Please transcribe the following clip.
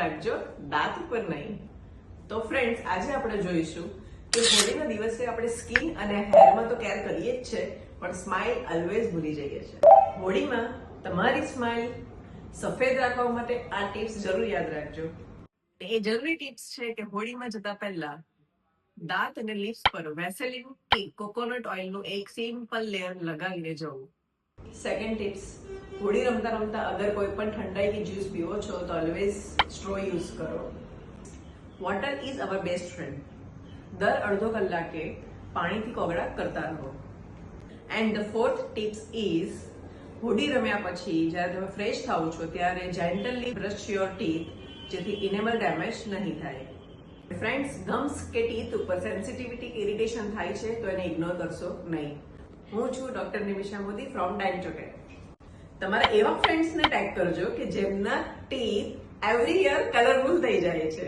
રાખજો, દાંત ઉપર નહીં. તો ફ્રેન્ડ્સ, આજે આપણે જોઈશું કે હોળીના દિવસે આપણે સ્કિન અને હેરમાં તો કેર કરીએ જ છે, પણ સ્માઇલ ઓલવેઝ ભૂલી જઈએ છીએ. હોળીમાં તમારી સ્માઇલ સફેદ રાખવા માટે આ ટિપ્સ જરૂર યાદ રાખજો. એ જરૂરી ટિપ્સ છે કે હોળીમાં જતા પહેલા દાંત અને લિપ્સ પર વેસેલિન કે કોકોનટ ઓઇલનું એક સિમ્પલ લેયર લગાવીને જવું. સેકન્ડ ટિપ્સ, હોળી રમતા રમતા અગર કોઈ પણ ઠંડાઈ કે જ્યુસ પીવો છો તો ઓલવેઝ સ્ટ્રો યુઝ કરો. Water is our best friend. દર અડધો કલાકે પાણીથી કોગળા કરતા રહો. And the fourth tips is, Holi રમ્યા પછી જ્યારે તમે ફ્રેશ થાઓ છો ત્યારે જેન્ટલી બ્રશ યોર ટીથ, જેથી ઇનેમલ ડેમેજ નહીં થાય. ફ્રેન્ડ્સ, ગમ્સ કે ટીથ ઉપર સેન્સિટિવિટી કે ઇરિટેશન થાય છે તો એને ઇગ્નોર કરશો નહીં. હું છું ડોક્ટર નિમિષા મોદી ફ્રોમ ડાયન્ટોકેર. તમારા એવા ફ્રેન્ડ્સને ટેગ કરજો કે જેમના ટીથ એવરી યર કલરફુલ થઈ જાય છે.